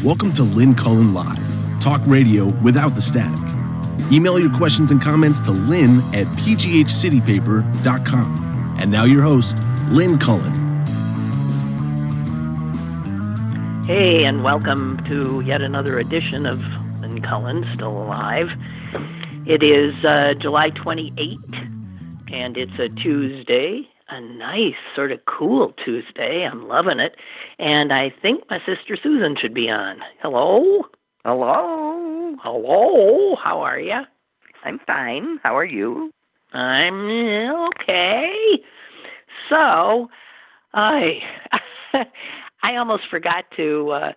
Welcome to Lynn Cullen Live, talk radio without the static. Email your questions and comments to lynn at pghcitypaper.com. And now your host, Lynn Cullen. Hey, and welcome to yet another edition of Lynn Cullen, Still Alive. It is July 28th, and it's a Tuesday, a nice sort of cool Tuesday. I'm loving it. And I think my sister Susan should be on. Hello? Hello. Hello. How are you? I'm fine. How are you? I'm okay. So, I almost forgot to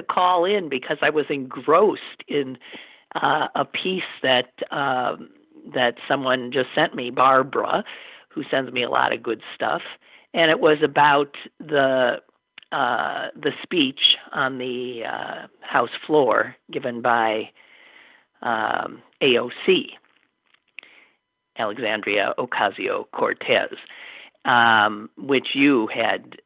call in because I was engrossed in a piece that someone just sent me, Barbara, who sends me a lot of good stuff, and it was about the speech on the House floor given by AOC, Alexandria Ocasio-Cortez, which you had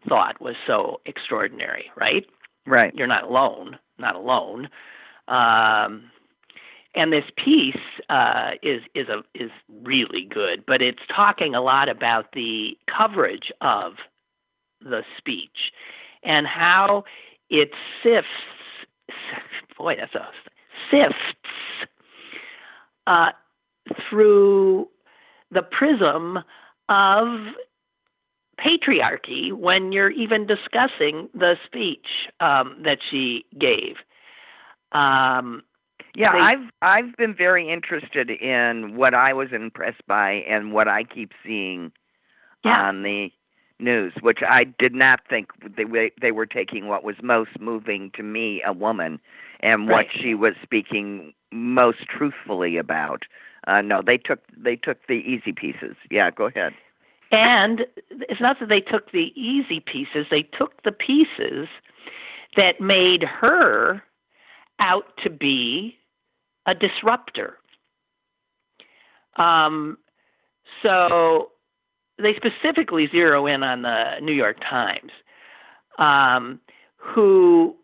thought was so extraordinary, right? Right. You're not alone. And this piece is really good, but it's talking a lot about the coverage of the speech and how it sifts through the prism of patriarchy when you're even discussing the speech that she gave. I've been very interested in what I was impressed by and what I keep seeing on the news, which I did not think they were taking what was most moving to me, a woman, and what she was speaking most truthfully about. No, they took the easy pieces. Yeah, go ahead. And it's not that they took the easy pieces; they took the pieces that made her out to be a disruptor. So they specifically zero in on the New York Times, who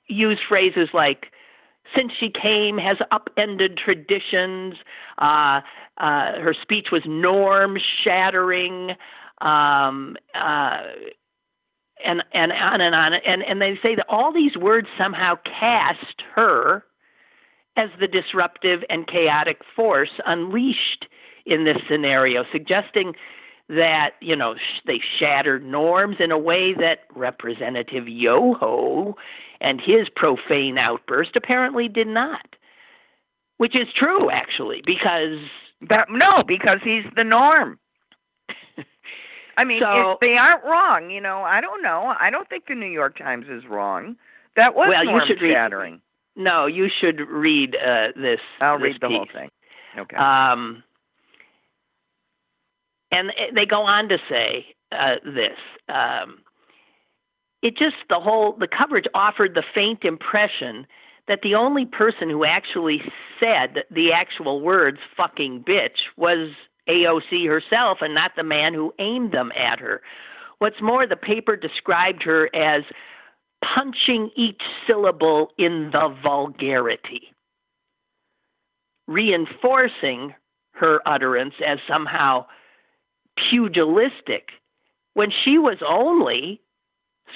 use phrases like, since she came, has upended traditions. Her speech was norm-shattering, and on and on. And they say that all these words somehow cast her as the disruptive and chaotic force unleashed in this scenario, suggesting that, they shattered norms in a way that Representative Yoho and his profane outburst apparently did not. Which is true, actually, because he's the norm. I mean, if they aren't wrong, I don't know. I don't think the New York Times is wrong. That was norm-shattering. No, you should read this. I'll read the piece. whole thing. Okay. And they go on to say this. The coverage offered the faint impression that the only person who actually said the actual words "fucking bitch" was AOC herself and not the man who aimed them at her. What's more, the paper described her as punching each syllable in the vulgarity, reinforcing her utterance as somehow pugilistic when she was only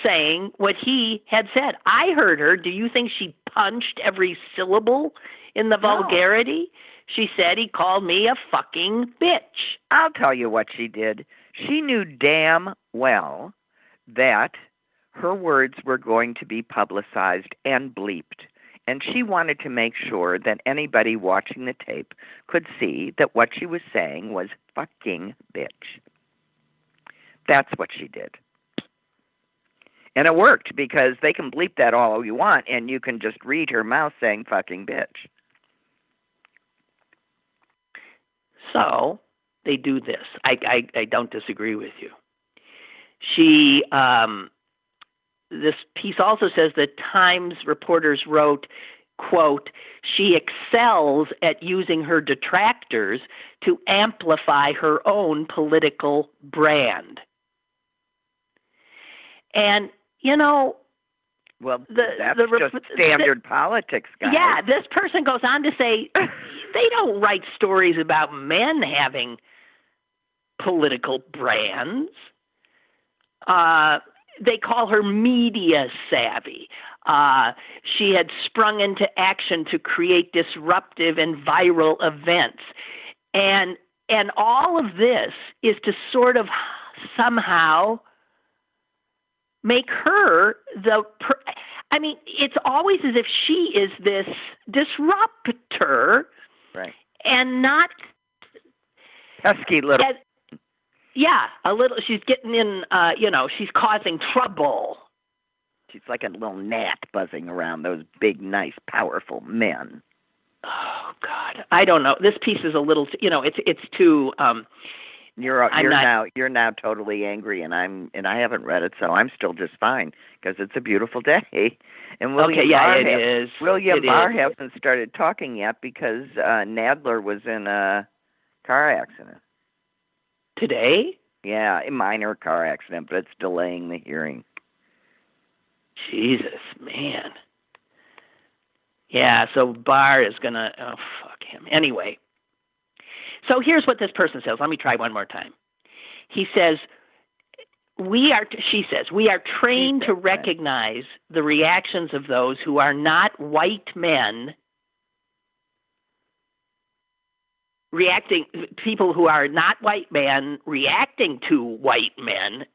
saying what he had said. I heard her. Do you think she punched every syllable in the vulgarity? She said he called me a fucking bitch. I'll tell you what she did. She knew damn well that her words were going to be publicized and bleeped. And she wanted to make sure that anybody watching the tape could see that what she was saying was fucking bitch. That's what she did. And it worked, because they can bleep that all you want, and you can just read her mouth saying fucking bitch. So they do this. I don't disagree with you. This piece also says that Times reporters wrote, quote, she excels at using her detractors to amplify her own political brand. And, Well, that's just standard politics, guys. Yeah, this person goes on to say they don't write stories about men having political brands. They call her media savvy. She had sprung into action to create disruptive and viral events. And all of this is to sort of somehow make her it's always as if she is this disruptor, right? And not pesky little. A little. She's getting in. She's causing trouble. She's like a little gnat buzzing around those big, nice, powerful men. Oh God, I don't know. This piece is a little. It's too. You're now totally angry, and I haven't read it, so I'm still just fine because it's a beautiful day. And William Barr hasn't started talking yet because Nadler was in a car accident today. Yeah, a minor car accident, but it's delaying the hearing. Jesus, man. Yeah, so Barr is gonna. Oh, fuck him. Anyway. So here's what this person says. Let me try one more time. He says, we are trained to recognize the reactions of those who are not white men, people who are not white men reacting to white men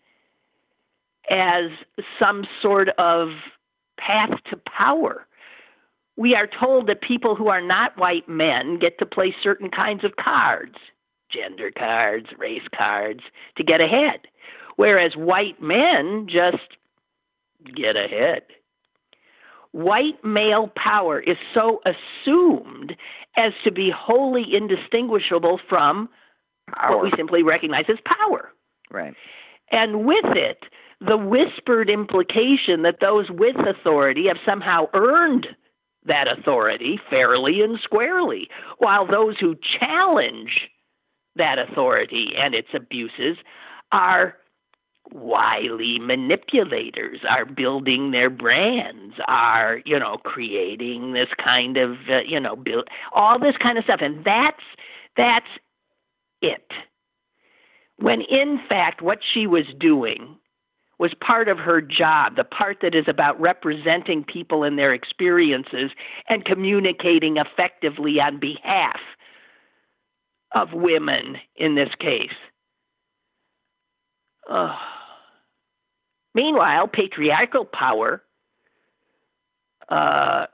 as some sort of path to power. We are told that people who are not white men get to play certain kinds of cards, gender cards, race cards, to get ahead, whereas white men just get ahead. White male power is so assumed as to be wholly indistinguishable from what we simply recognize as power. Right. And with it, the whispered implication that those with authority have somehow earned that authority fairly and squarely, while those who challenge that authority and its abuses are wily manipulators, are building their brands, are, creating this kind of, all this kind of stuff. And that's it. When in fact what she was doing was part of her job, the part that is about representing people and their experiences and communicating effectively on behalf of women in this case. Meanwhile, patriarchal power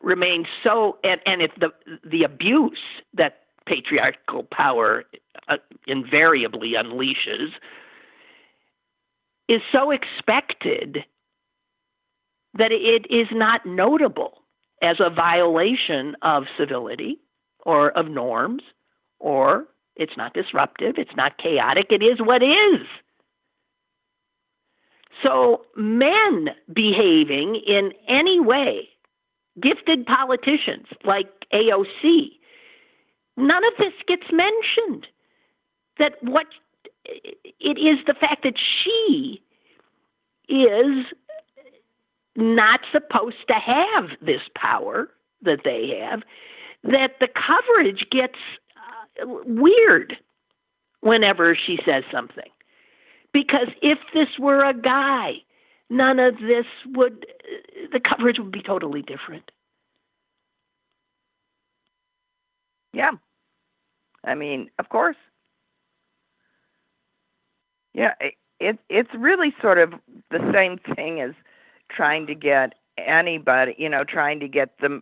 remains so, and if the abuse that patriarchal power invariably unleashes is so expected that it is not notable as a violation of civility or of norms, or it's not disruptive, it's not chaotic, it is what is. So men behaving in any way, gifted politicians like AOC, none of this gets mentioned. That what it is the fact that she is not supposed to have this power that they have, that the coverage gets weird whenever she says something. Because if this were a guy, none of this the coverage would be totally different. Yeah. I mean, of course. Yeah, it's really sort of the same thing as trying to get anybody, trying to get the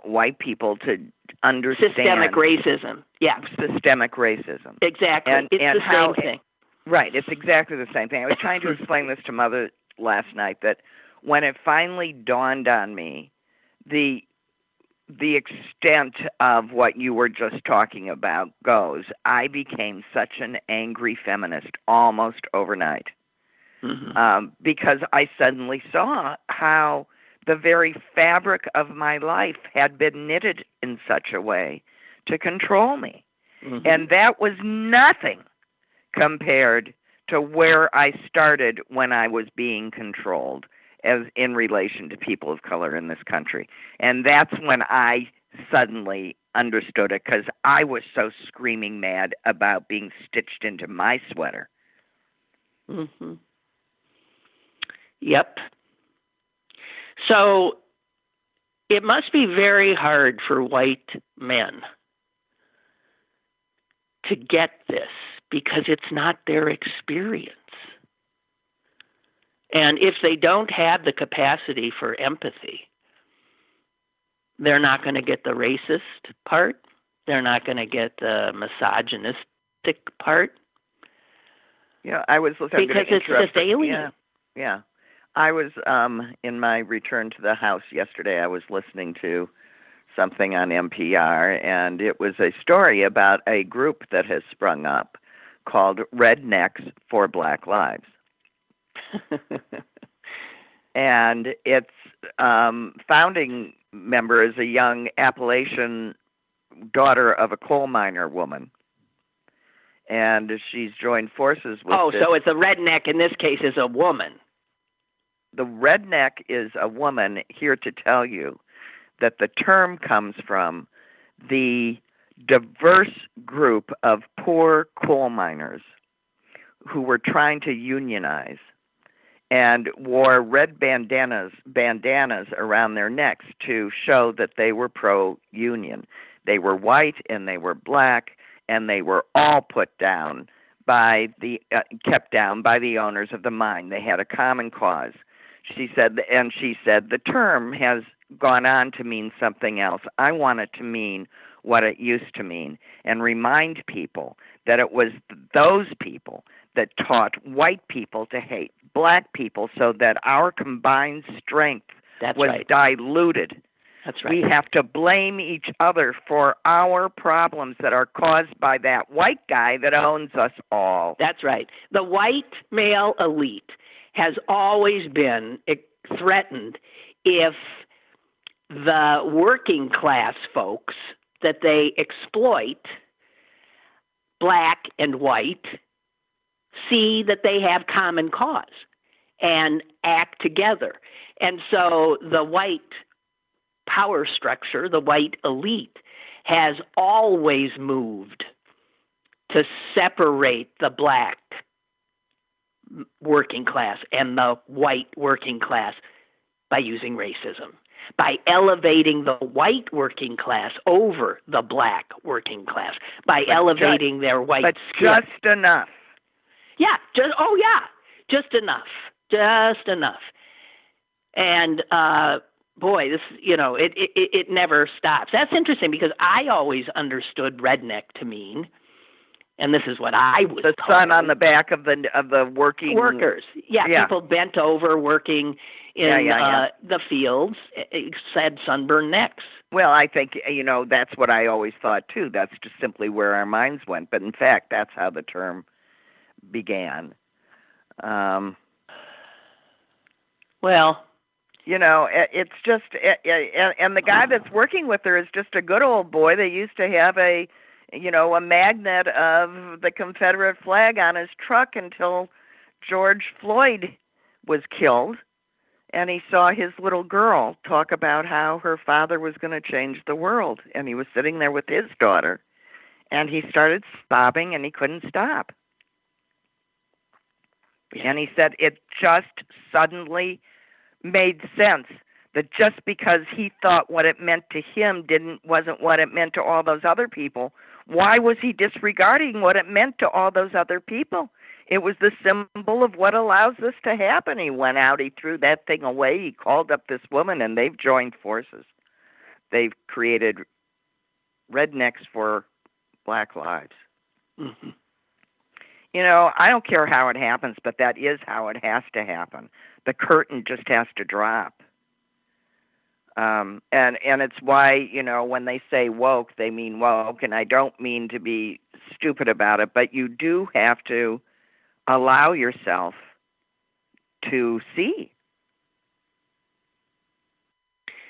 white people to understand systemic racism. Yeah, systemic racism. Exactly, it's the same thing. Right, it's exactly the same thing. I was trying to explain this to Mother last night, that when it finally dawned on me, the extent of what you were just talking about goes, I became such an angry feminist almost overnight. Mm-hmm. Because I suddenly saw how the very fabric of my life had been knitted in such a way to control me. Mm-hmm. And that was nothing compared to where I started when I was being controlled. as in relation to people of color in this country. And that's when I suddenly understood it, because I was so screaming mad about being stitched into my sweater. Mm-hmm. Yep. So it must be very hard for white men to get this, because it's not their experience. And if they don't have the capacity for empathy, they're not going to get the racist part. They're not going to get the misogynistic part. Yeah, I was listening. Because it's just alien. Yeah. I was, in my return to the house yesterday, I was listening to something on NPR, and it was a story about a group that has sprung up called Rednecks for Black Lives. And its founding member is a young Appalachian daughter of a coal miner woman. And she's joined forces with so it's a redneck, in this case, is a woman. The redneck is a woman, here to tell you that the term comes from the diverse group of poor coal miners who were trying to unionize and wore red bandanas around their necks to show that they were pro-union. They were white and they were black, and they were all put down by kept down by the owners of the mine. They had a common cause. She said the term has gone on to mean something else. I want it to mean what it used to mean, and remind people that it was those people that taught white people to hate black people, so that our combined strength was diluted. That's right. We have to blame each other for our problems that are caused by that white guy that owns us all. That's right. The white male elite has always been threatened if the working class folks that they exploit, black and white, see that they have common cause and act together. And so the white power structure, the white elite, has always moved to separate the black working class and the white working class by using racism, by elevating the white working class over the black working class, by elevating their white skin. But just enough. Yeah, just enough. And boy, this, it never stops. That's interesting, because I always understood redneck to mean, and this is what I was the told, sun on the back of the working workers. Yeah, people bent over working in the fields, said sunburned necks. Well, I think, that's what I always thought, too. That's just simply where our minds went. But, in fact, that's how the term began. Well, it's just, and the guy that's working with her is just a good old boy. They used to have a magnet of the Confederate flag on his truck until George Floyd was killed. And he saw his little girl talk about how her father was going to change the world. And he was sitting there with his daughter. And he started sobbing, and he couldn't stop. And he said it just suddenly made sense that just because he thought what it meant to him wasn't what it meant to all those other people, why was he disregarding what it meant to all those other people? It was the symbol of what allows this to happen. He went out, he threw that thing away, he called up this woman, and they've joined forces. They've created Rednecks for Black Lives. Mm-hmm. I don't care how it happens, but that is how it has to happen. The curtain just has to drop. And it's why, when they say woke, they mean woke, and I don't mean to be stupid about it, but you do have to allow yourself to see.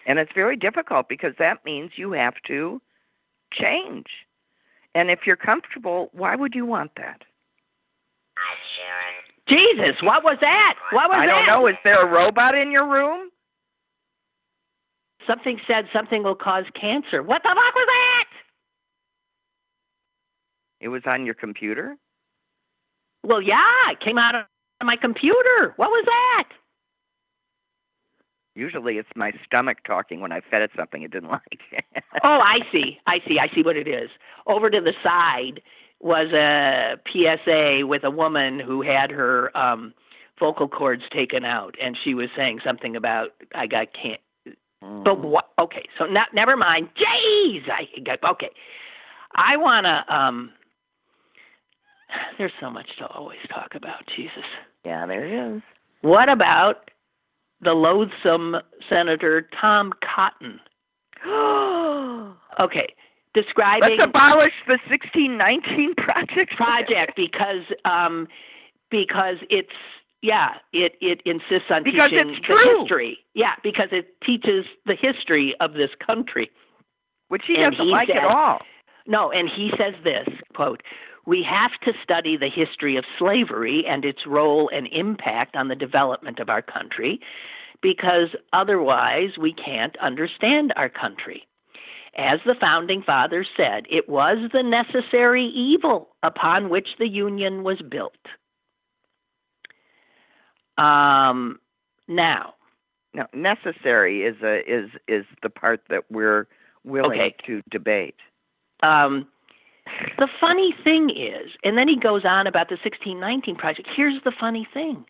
And it's very difficult, because that means you have to change. And if you're comfortable, why would you want that? Hi, Sharon. Jesus, what was that? What was that? I don't know. Is there a robot in your room? Something said something will cause cancer. What the fuck was that? It was on your computer? Well, yeah, it came out of my computer. What was that? Usually it's my stomach talking when I fed it something it didn't like. Oh, I see what it is. Over to the side was a PSA with a woman who had her vocal cords taken out, and she was saying something about, I got cancer. But what? Okay, so never mind. Jeez, okay. I want to. There's so much to always talk about. Jesus. Yeah, there is. What about the loathsome Senator Tom Cotton? Okay, describing. Let's abolish the 1619 project because it's. Yeah, it insists on because teaching it's the true. history. Yeah, because it teaches the history of this country. Which he doesn't like at all. No, and he says this, quote, "We have to study the history of slavery and its role and impact on the development of our country, because otherwise we can't understand our country. As the Founding Fathers said, it was the necessary evil upon which the Union was built." Now, no, necessary is the part that we're willing to debate. The funny thing is, and then he goes on about the 1619 project. Here's the funny thing.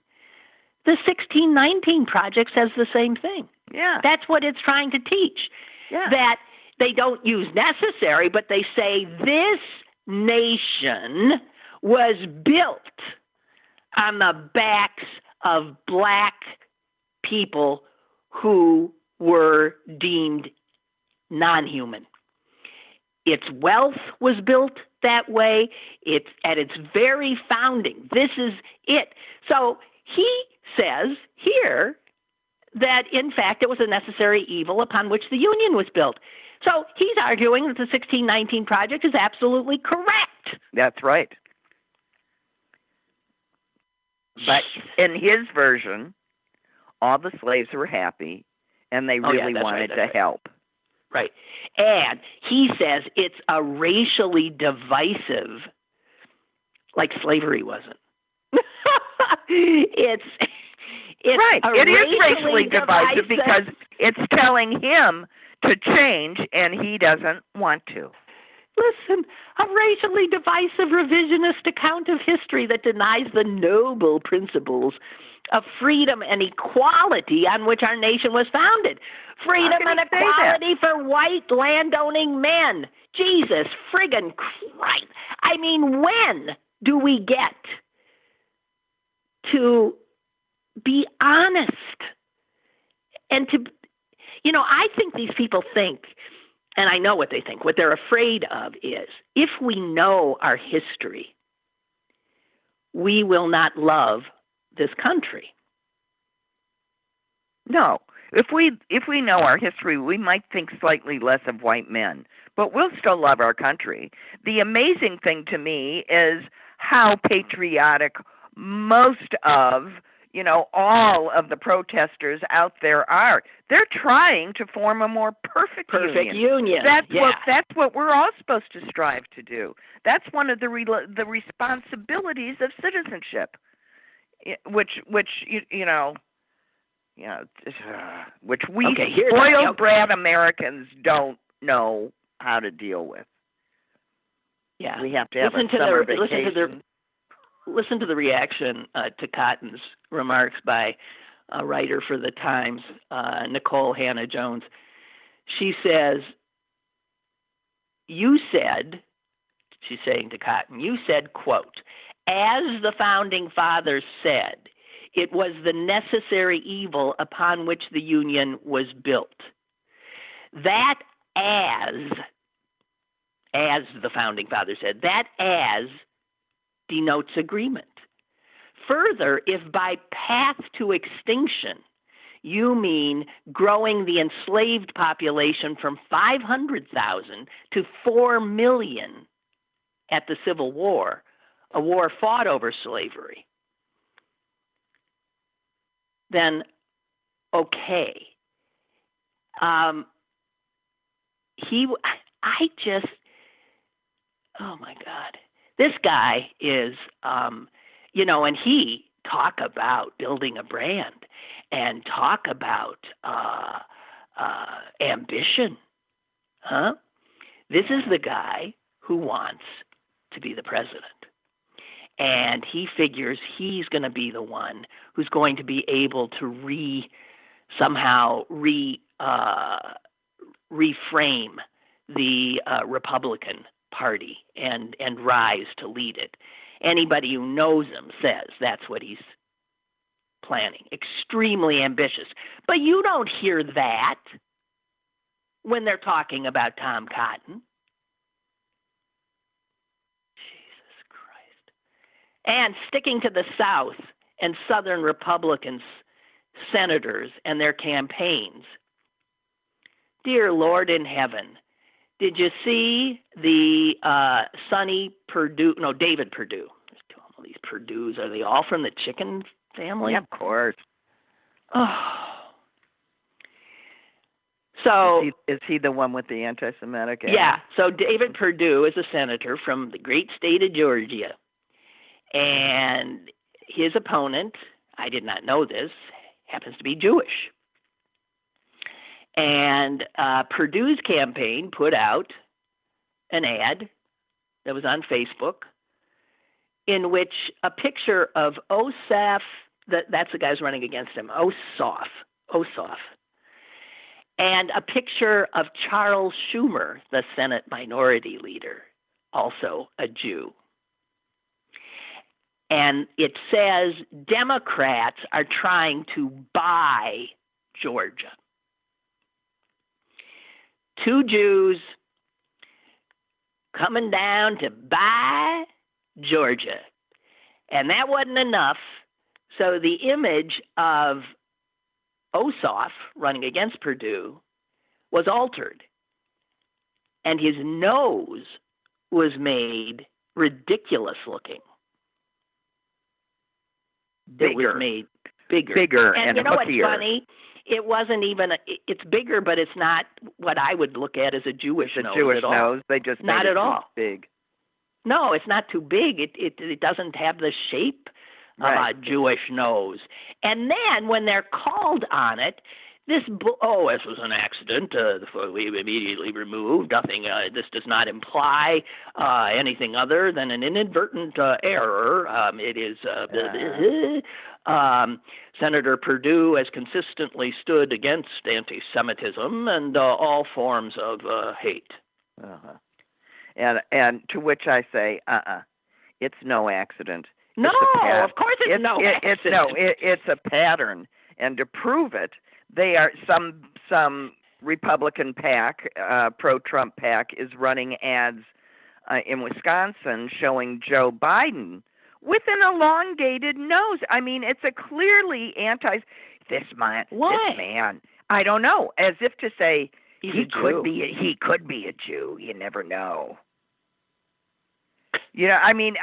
The 1619 project says the same thing. Yeah. That's what it's trying to teach. Yeah. That they don't use necessary, but they say this nation was built on the backs of black people who were deemed non-human. Its wealth was built that way. It's at its very founding. This is it. So he says here that, in fact, it was a necessary evil upon which the Union was built. So he's arguing that the 1619 project is absolutely correct. That's right. But in his version, all the slaves were happy, and they really wanted to help. Right. And he says it's a racially divisive, like slavery wasn't. It's right. It is racially divisive because it's telling him to change, and he doesn't want to. Listen, a racially divisive revisionist account of history that denies the noble principles of freedom and equality on which our nation was founded. Freedom and equality for white landowning men. Jesus friggin' Christ. I mean, when do we get to be honest? And to, I think these people think, and I know what they think, what they're afraid of is, if we know our history, we will not love this country. No. If we know our history, we might think slightly less of white men, but we'll still love our country. The amazing thing to me is how patriotic most of, all of the protesters out there are. They're trying to form a more perfect union. That's what we're all supposed to strive to do. That's one of the responsibilities of citizenship, which we spoiled brat Americans don't know how to deal with. Yeah, we have to have a summer vacation. Listen to the reaction to Cotton's remarks by a writer for the Times, Nicole Hannah-Jones. She says, "You said," she's saying to Cotton, "you said, quote, as the Founding Fathers said, it was the necessary evil upon which the Union was built. That as the Founding Fathers said, that as denotes agreement. Further, if by path to extinction you mean growing the enslaved population from 500,000 to 4 million at the Civil War, a war fought over slavery, then okay. I just, oh my God, this guy is, and he talk about building a brand and talk about ambition, huh? This is the guy who wants to be the president. And he figures he's going to be the one who's going to be able to somehow reframe the Republican Party and rise to lead it. Anybody who knows him says that's what he's planning. Extremely ambitious. But you don't hear that when they're talking about Tom Cotton. Jesus Christ. And sticking to the South and Southern Republicans, senators and their campaigns. Dear Lord in heaven, did you see the David Perdue? All these Perdues, are they all from the chicken family? Yeah, of course. Oh. So is he the one with the anti-Semitic? Yeah. So David Perdue is a senator from the great state of Georgia, and his opponent, I did not know this, happens to be Jewish. And Perdue's campaign put out an ad that was on Facebook in which a picture of Ossoff, that's the guy who's running against him, Ossoff, and a picture of Charles Schumer, the Senate Minority Leader, also a Jew. And it says Democrats are trying to buy Georgia. 2 Jews coming down to buy Georgia. And that wasn't enough. So the image of Ossoff running against Perdue was altered. And his nose was made ridiculous looking. It was made bigger. And you know what's hookier. funny? It wasn't even, it's bigger, but it's not what I would look at as a Jewish nose at all. Nose, they just not made at it all. too big. No, it's not too big. It doesn't have the shape of a Jewish nose. And then when they're called on it, this was an accident. We immediately removed. Nothing. This does not imply anything other than an inadvertent error. It is. Senator Perdue has consistently stood against anti-Semitism and all forms of hate. Uh-huh. And to which I say, it's no accident. No, of course it's no accident. It's a pattern, and to prove it, they are some Republican PAC, pro-Trump PAC, is running ads in Wisconsin showing Joe Biden with an elongated nose. I mean, it's a clearly this man. I don't know, as if to say he could be a Jew. You never know. You know, I mean,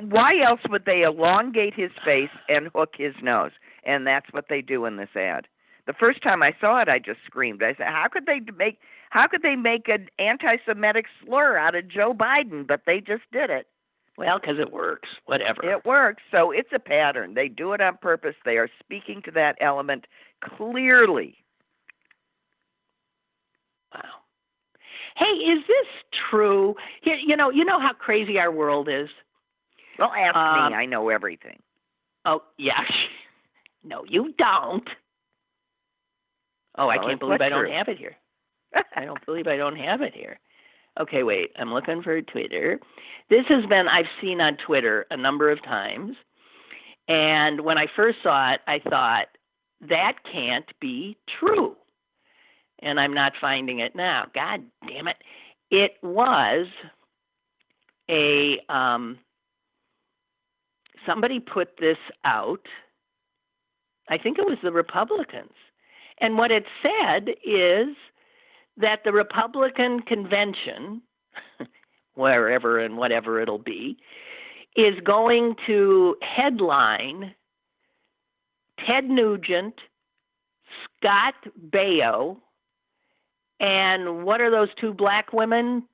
why else would they elongate his face and hook his nose? And that's what they do in this ad. The first time I saw it, I just screamed. I said, "How could they make an anti-Semitic slur out of Joe Biden?" But they just did it. Well, because it works. Whatever. It works. So it's a pattern. They do it on purpose. They are speaking to that element clearly. Wow. Hey, is this true? You know how crazy our world is? Well, ask me. I know everything. Oh, yeah. No, you don't. Oh, I can't believe I don't have it here. I don't believe I don't have it here. Okay, wait. I'm looking for Twitter. This has been, I've seen on Twitter a number of times. And when I first saw it, I thought, that can't be true. And I'm not finding it now. God damn it. It was somebody put this out. I think it was the Republicans. And what it said is that the Republican convention, wherever and whatever it'll be, is going to headline Ted Nugent, Scott Baio, and what are those two black women?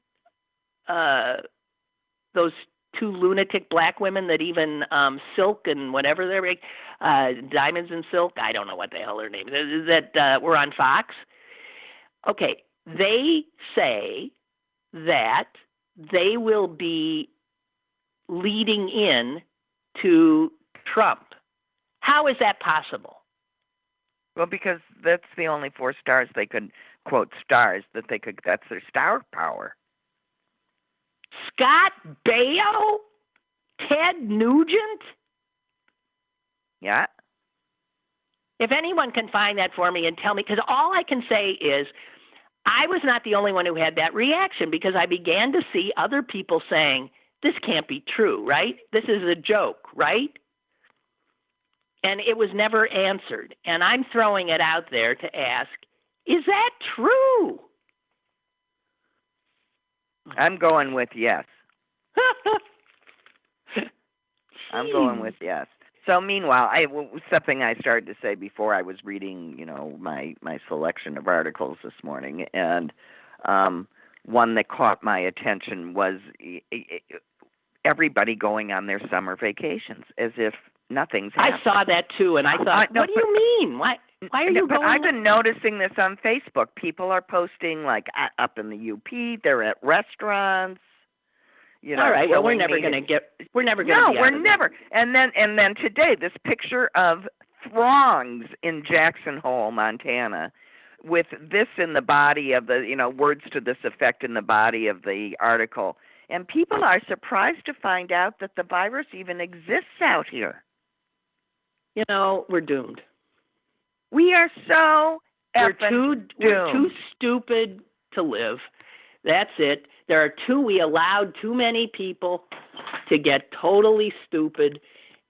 Those two lunatic black women that even Silk and whatever they're Diamonds and Silk, I don't know what the hell their names is, that were on Fox. Okay, they say that they will be leading in to Trump. How is that possible? Well, because that's the only 4 stars they could, quote, stars that they could, that's their star power. Scott Baio? Ted Nugent? Yeah. If anyone can find that for me and tell me, because all I can say is I was not the only one who had that reaction, because I began to see other people saying, this can't be true, right? This is a joke, right? And it was never answered. And I'm throwing it out there to ask, is that true? I'm going with yes. I'm going with yes. So meanwhile, something I started to say before I was reading, my selection of articles this morning, and one that caught my attention was everybody going on their summer vacations as if nothing's happened. I saw that too, and I thought, what do you mean? Why are you going? I've been noticing this on Facebook. People are posting like up in the UP. They're at restaurants. All right. Well, we're never going to get. We're never going to. No, we're never. And then today, this picture of throngs in Jackson Hole, Montana, with this in the body of the, words to this effect in the body of the article, and people are surprised to find out that the virus even exists out here. We're doomed. We are so doomed. We're too stupid to live. That's it. We allowed too many people to get totally stupid,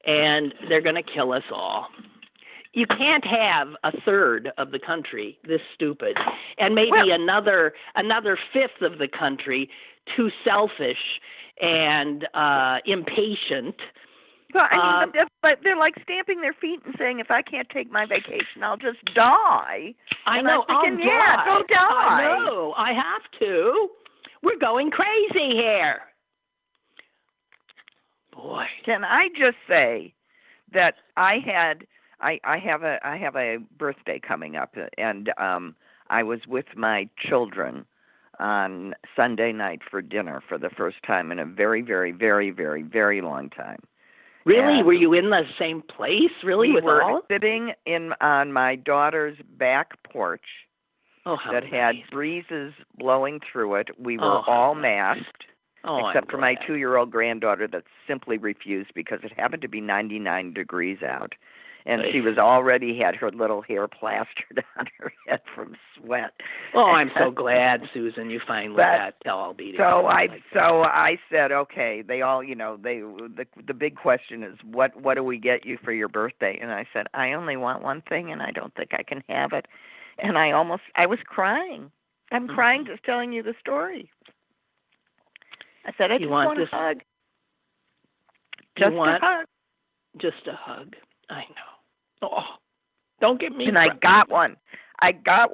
and they're going to kill us all. You can't have a third of the country this stupid, and maybe another fifth of the country too selfish and impatient. Well, but they're like stamping their feet and saying, if I can't take my vacation, I'll just die. I know. I'll die. Yeah, go die. I know. I have to. We're going crazy here. Boy. Can I just say that I have a birthday coming up, and I was with my children on Sunday night for dinner for the first time in a very, very, very, very, very long time. Really? Were you in the same place? Really? We were sitting on my daughter's back porch that had breezes blowing through it. We were all masked, except for my 2-year-old granddaughter that simply refused because it happened to be 99 degrees out. And she was already had her little hair plastered on her head from sweat. Oh, I'm so glad, Susan, you finally got all beat. So I said, okay. They all, the big question is, what do we get you for your birthday? And I said, I only want one thing, and I don't think I can have it. And I was crying. I'm crying just telling you the story. I said, I just want a hug. Just a hug. Just a hug. I know. Oh, don't get me. And I got one. I got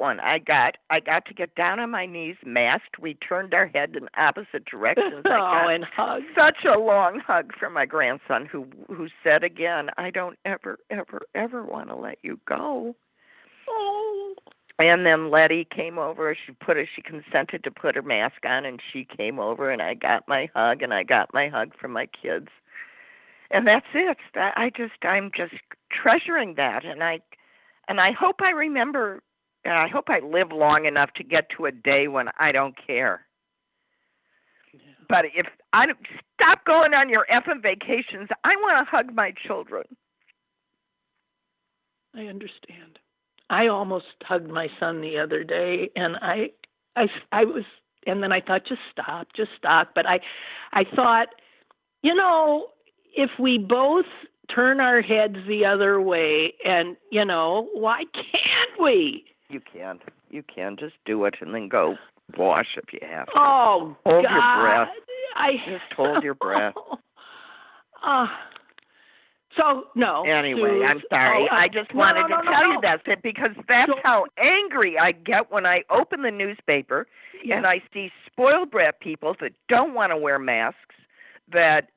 to get down on my knees, masked. We turned our head in opposite directions. And hugged. Such a long hug from my grandson, who said again, I don't ever, ever, ever want to let you go. Oh. And then Letty came over. She consented to put her mask on, and she came over, and I got my hug, and I got my hug from my kids. And that's it. I'm just treasuring that, and I hope I remember, and I hope I live long enough to get to a day when I don't care. Yeah. But if I don't stop going on your effing vacations, I want to hug my children. I understand. I almost hugged my son the other day, and I was, and then I thought, just stop. But I thought, if we both turn our heads the other way, and, why can't we? You can. Just do it and then go wash if you have to. Oh, hold God. Your breath. Just hold your breath. So Oh, no. Anyway, I'm Suze. sorry. I just wanted to tell you that because that's how angry I get when I open the newspaper and I see spoiled brat people that don't want to wear masks, that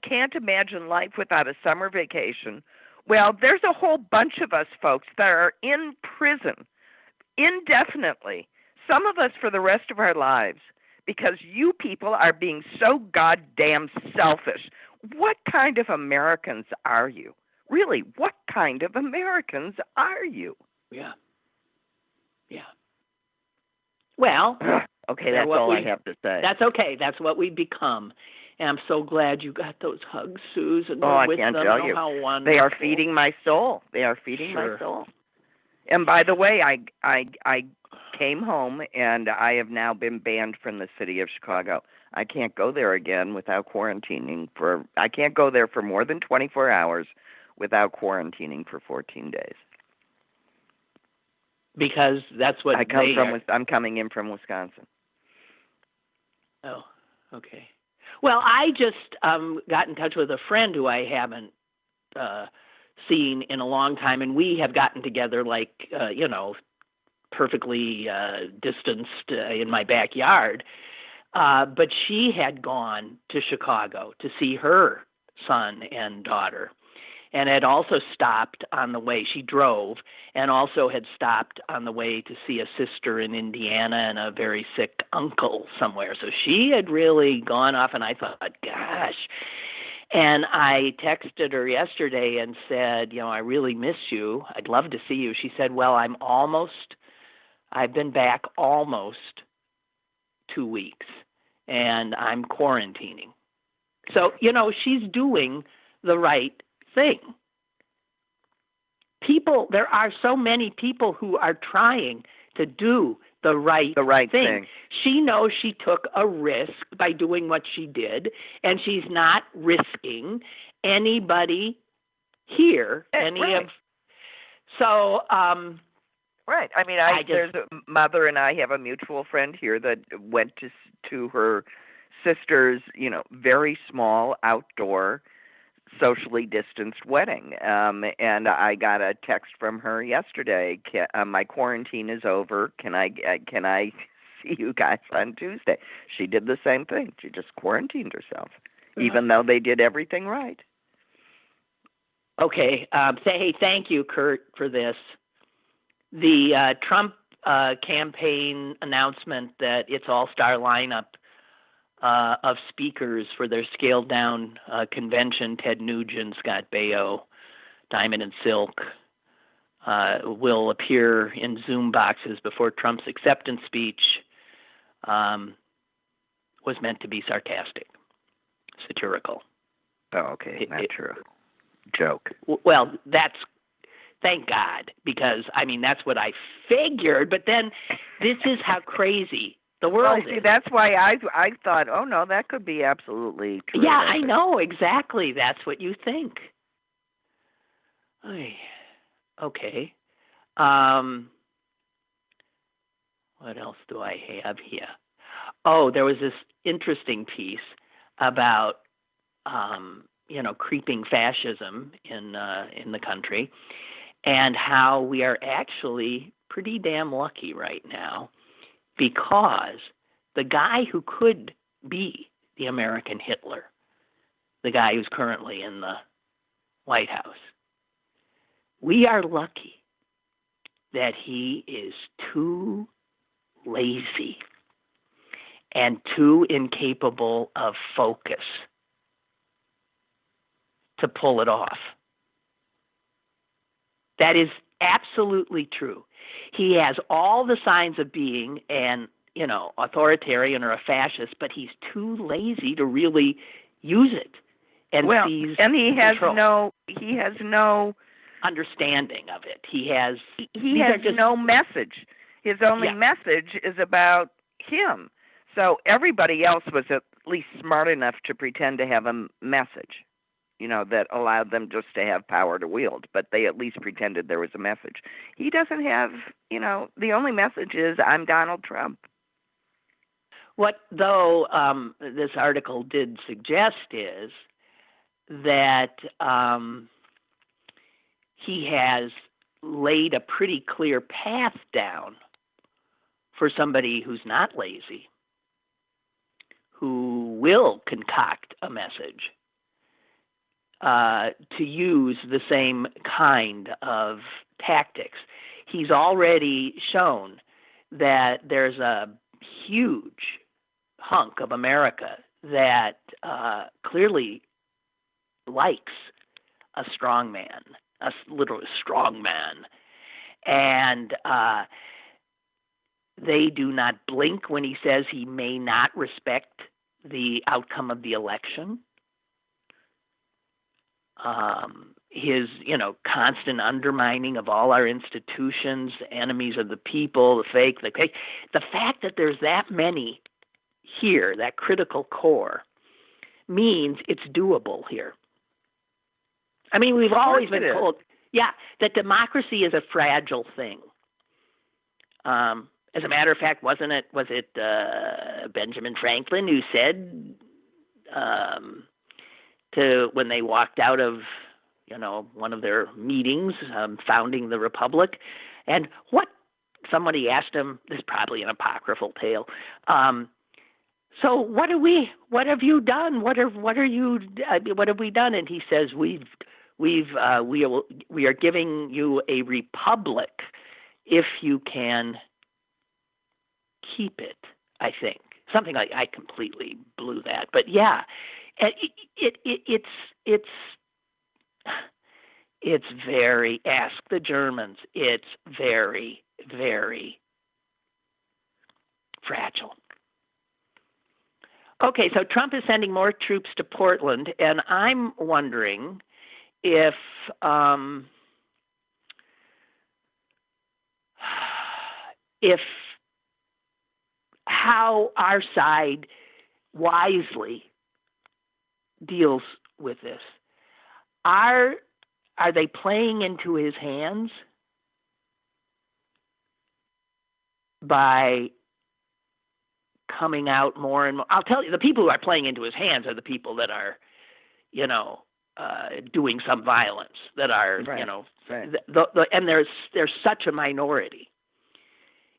can't imagine life without a summer vacation. Well, there's a whole bunch of us folks that are in prison indefinitely, some of us for the rest of our lives, because you people are being so goddamn selfish. What kind of Americans are you? Really, what kind of Americans are you? Yeah. Well, okay, that's all I have to say. That's okay. That's what we've become. And I'm so glad you got those hugs, Susan. I can't tell you. How wonderful. They are feeding my soul. My soul. And by the way, I came home, and I have now been banned from the city of Chicago. I can't go there again without quarantining I can't go there for more than 24 hours without quarantining for 14 days. Because that's what I'm coming in from Wisconsin. Oh, okay. Well, I just got in touch with a friend who I haven't seen in a long time, and we have gotten together perfectly distanced in my backyard. But she had gone to Chicago to see her son and daughter, and had also stopped on the way. She drove and also had stopped on the way to see a sister in Indiana and a very sick uncle somewhere. So she had really gone off, and I thought, gosh. And I texted her yesterday and said, I really miss you. I'd love to see you. She said, well, I've been back almost 2 weeks, and I'm quarantining. So, she's doing the right thing. There are so many people who are trying to do the right thing. She knows she took a risk by doing what she did, and she's not risking anybody here. Right. I mean, there's a mother and I have a mutual friend here that went to her sister's, very small outdoor, socially distanced wedding. And I got a text from her yesterday. My quarantine is over. Can I see you guys on Tuesday? She did the same thing. She just quarantined herself, even though they did everything right. Okay. Hey, thank you, Kurt, for this. The Trump campaign announcement that its all-star lineup of speakers for their scaled-down convention, Ted Nugent, Scott Baio, Diamond and Silk, will appear in Zoom boxes before Trump's acceptance speech, was meant to be sarcastic, satirical. Oh, okay, not true. Joke. Well, thank God, because, that's what I figured, but then this is how crazy the world is. That's why I thought, oh, no, that could be absolutely true. Yeah, I know, exactly. That's what you think. Okay. What else do I have here? Oh, there was this interesting piece about, creeping fascism in the country, and how we are actually pretty damn lucky right now, because the guy who could be the American Hitler, the guy who's currently in the White House, we are lucky that he is too lazy and too incapable of focus to pull it off. That is absolutely true. He has all the signs of being an, authoritarian or a fascist, but he's too lazy to really use it and seize control. He has no understanding of it. He has no message. His only message is about him. So everybody else was at least smart enough to pretend to have a message, that allowed them just to have power to wield, but they at least pretended there was a message. He doesn't have, the only message is, I'm Donald Trump. What, though, this article did suggest is that he has laid a pretty clear path down for somebody who's not lazy, who will concoct a message, to use the same kind of tactics. He's already shown that there's a huge hunk of America that clearly likes a strong man, a literally strong man. And they do not blink when he says he may not respect the outcome of the election. His, constant undermining of all our institutions, enemies of the people, the fake. The fact that there's that many here, that critical core, means it's doable here. I mean, we've always been told, that democracy is a fragile thing. As a matter of fact, was it Benjamin Franklin who said when they walked out of one of their meetings founding the Republic, and somebody asked him, this is probably an apocryphal tale, so what have you done? What have we done? And he says, we are giving you a republic if you can keep it, I think. Something like, I completely blew that. But yeah, it's very, ask the Germans, it's very, very fragile. Okay, so Trump is sending more troops to Portland, and I'm wondering if how our side wisely deals with this. Are they playing into his hands by coming out more and more? I'll tell you, the people who are playing into his hands are the people that are, doing some violence, that are, right. And there's such a minority.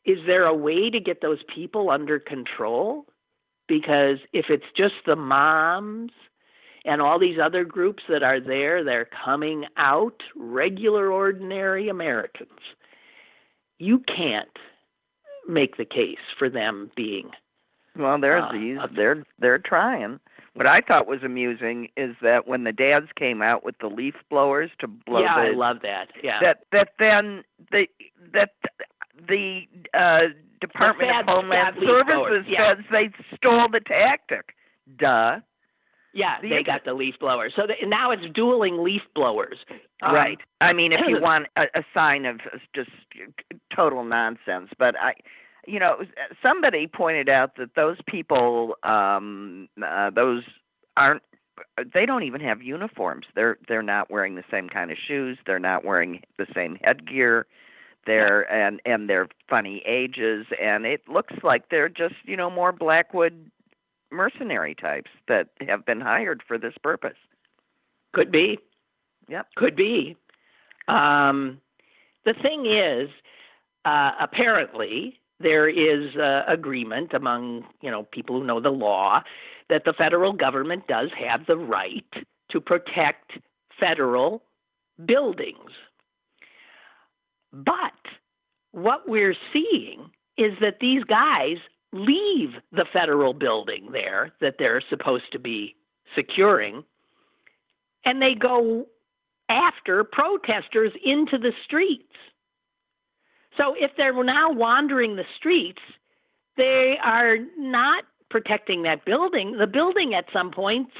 Is there a way to get those people under control? Because if it's just the moms and all these other groups that are there, they're coming out, regular, ordinary Americans, you can't make the case for them being. Well, they're trying. What I thought was amusing is that when the dads came out with the leaf blowers to blow, I love that. Yeah, that then the Department of Homeland Services says they stole the tactic. Duh. Yeah, they got the leaf blowers. So now it's dueling leaf blowers. Right. I mean, if you want a sign of just total nonsense, but somebody pointed out that those people, they don't even have uniforms. They're not wearing the same kind of shoes. They're not wearing the same headgear. And they're funny ages, and it looks like they're just more Blackwood mercenary types that have been hired for this purpose. Could be. Yep. Could be. The thing is, apparently, there is agreement among people who know the law that the federal government does have the right to protect federal buildings. But what we're seeing is that these guys leave the federal building there that they're supposed to be securing, and they go after protesters into the streets. So if they're now wandering the streets, they are not protecting that building. The building at some points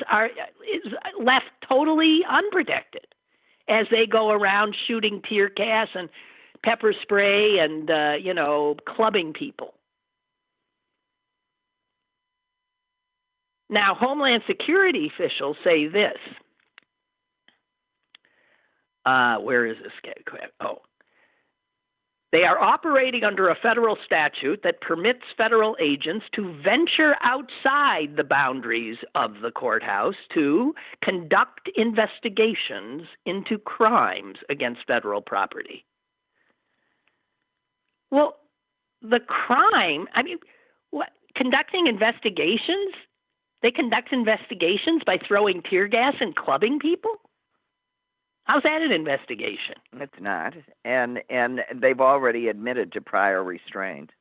is left totally unprotected as they go around shooting tear gas and pepper spray and, clubbing people. Now, Homeland Security officials say this. Where is this? They are operating under a federal statute that permits federal agents to venture outside the boundaries of the courthouse to conduct investigations into crimes against federal property. Well, the crime, what, conducting investigations? They conduct investigations by throwing tear gas and clubbing people? How's that an investigation? It's not. And they've already admitted to prior restraint.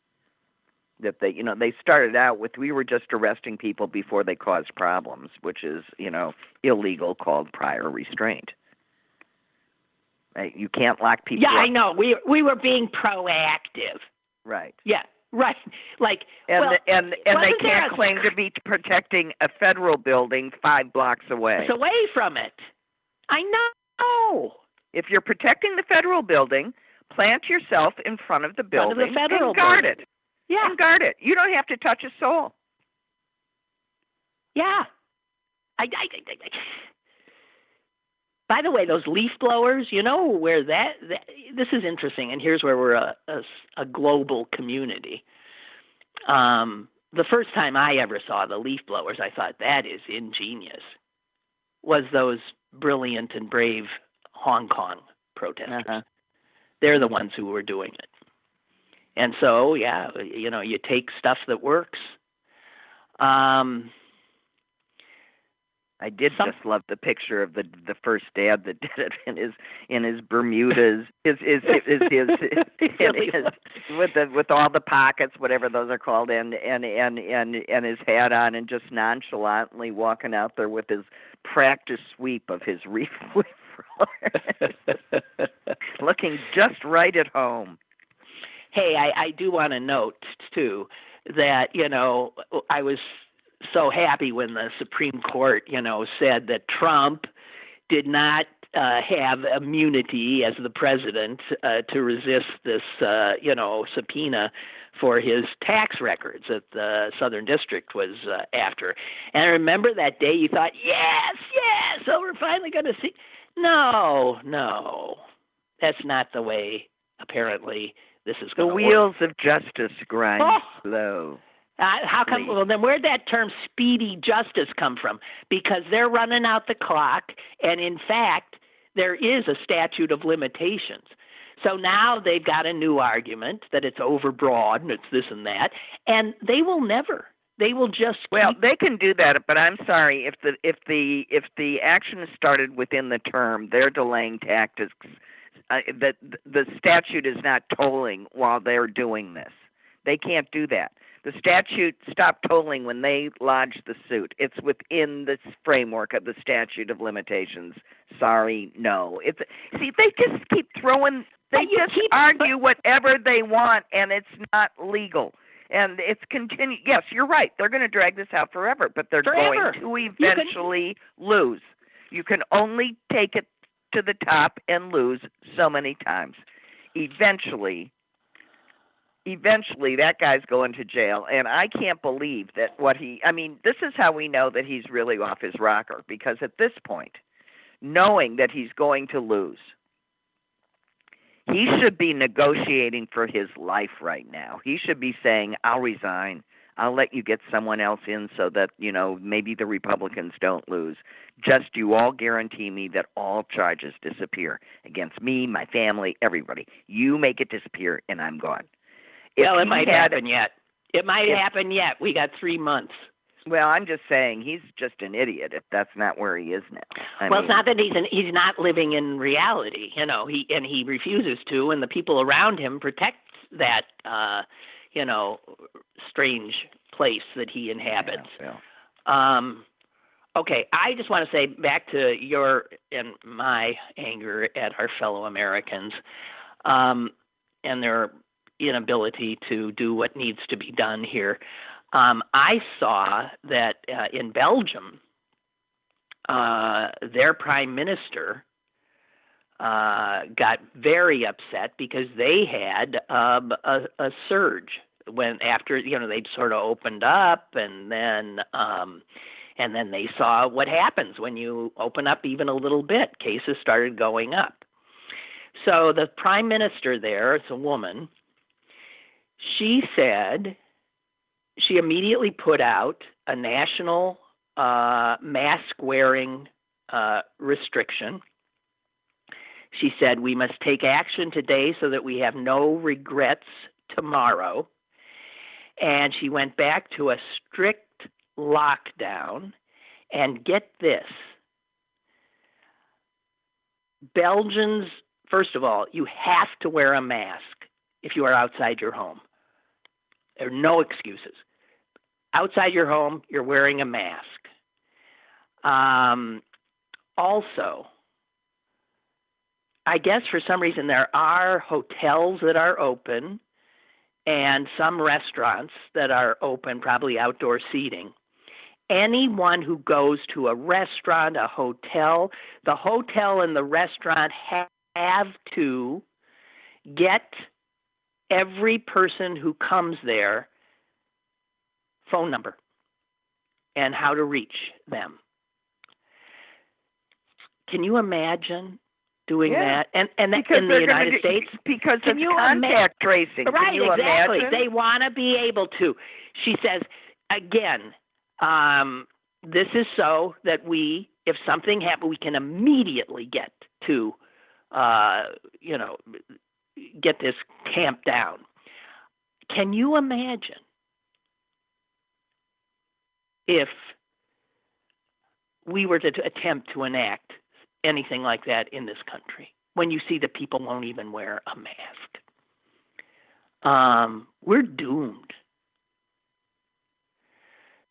That they started out with, we were just arresting people before they caused problems, which is, illegal, called prior restraint. Right? You can't lock people up. I know. We were being proactive. Right. Yeah, right. And they can't claim to be protecting a federal building 5 blocks away. It's away from it. I know. If you're protecting the federal building, plant yourself in front of the building and guard it. Yeah. And guard it. You don't have to touch a soul. Yeah. By the way, those leaf blowers, where this is interesting, and here's where we're a global community. The first time I ever saw the leaf blowers, I thought, that is ingenious, was those brilliant and brave Hong Kong protesters. Uh-huh. They're the ones who were doing it. And so, you take stuff that works. I did just love the picture of the first dad that did it in his Bermudas, with all the pockets, whatever those are called, and his hat on, and just nonchalantly walking out there with his practice sweep of his reef roller, looking just right at home. Hey, I do want to note too that I was so happy when the Supreme Court, said that Trump did not have immunity as the president to resist this, subpoena for his tax records that the Southern District was after. And I remember that day you thought, yes, so we're finally going to see. No, that's not the way, apparently, this is going to work. The wheels of justice grind slow. How come? Well, then where'd that term speedy justice come from? Because they're running out the clock, and in fact, there is a statute of limitations. So now they've got a new argument that it's overbroad and it's this and that, and they will never. They will just they can do that, but I'm sorry if the action started within the term, they're delaying tactics. That the statute is not tolling while they're doing this. They can't do that. The statute stopped tolling when they lodged the suit. It's within the framework of the statute of limitations. Sorry, no. They just keep throwing. They just argue whatever they want, and it's not legal. And it's continue. Yes, you're right. They're going to drag this out forever, but they're going to eventually lose. You can only take it to the top and lose so many times. Eventually that guy's going to jail, and I can't believe that this is how we know that he's really off his rocker, because at this point, knowing that he's going to lose, he should be negotiating for his life right now. He should be saying, I'll resign. I'll let you get someone else in so that, maybe the Republicans don't lose. Just you all guarantee me that all charges disappear against me, my family, everybody. You make it disappear, and I'm gone. It might happen yet. It might happen yet. We got 3 months. Well, I'm just saying he's just an idiot if that's not where he is now. It's not that he's not living in reality, he refuses to, and the people around him protect that, strange place that he inhabits. Yeah. Okay, I just want to say back to your and my anger at our fellow Americans, and their inability to do what needs to be done here. I saw that in Belgium, their prime minister got very upset because they had a surge after they'd sort of opened up, and then they saw what happens when you open up even a little bit. Cases started going up. So the prime minister there, it's a woman, she said she immediately put out a national mask-wearing restriction. She said, we must take action today so that we have no regrets tomorrow. And she went back to a strict lockdown. And get this, Belgians, first of all, you have to wear a mask if you are outside your home. There are no excuses. Outside your home, you're wearing a mask. Also, I guess for some reason there are hotels that are open and some restaurants that are open, probably outdoor seating. Anyone who goes to a restaurant, a hotel, the hotel and the restaurant have to get every person who comes there phone number and how to reach them. Can you imagine doing that? And that in the United States? Because it's contact tracing. Right, exactly. They want to be able to. She says, again, this is so that if something happens, we can immediately get to, get this tamped down. Can you imagine if we were to attempt to enact anything like that in this country, when you see that people won't even wear a mask? We're doomed.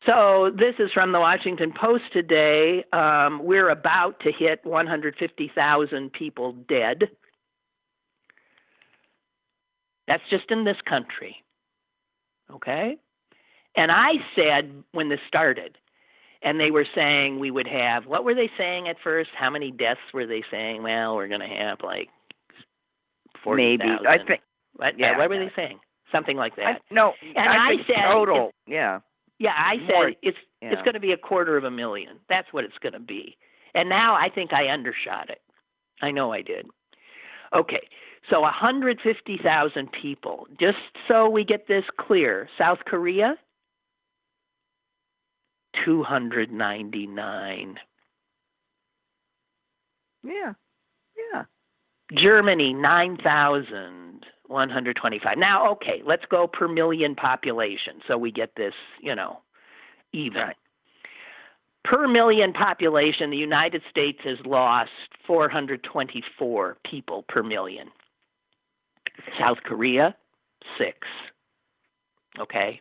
So this is from the Washington Post today. We're about to hit 150,000 people dead. That's just in this country. Okay? And I said when this started, and they were saying we would have, what were they saying at first? How many deaths were they saying? Well, we're going to have like 40,000. Maybe. I think. What were they saying? Something like that. I said total. Yeah, I said it's going to be 250,000. That's what it's going to be. And now I think I undershot it. I know I did. Okay, so 150,000 people. Just so we get this clear, South Korea, 299. Yeah. Germany, 9,125. Now, okay, let's go per million population so we get this, even. Right. Per million population, the United States has lost 424 people per million. South Korea, 6. Okay?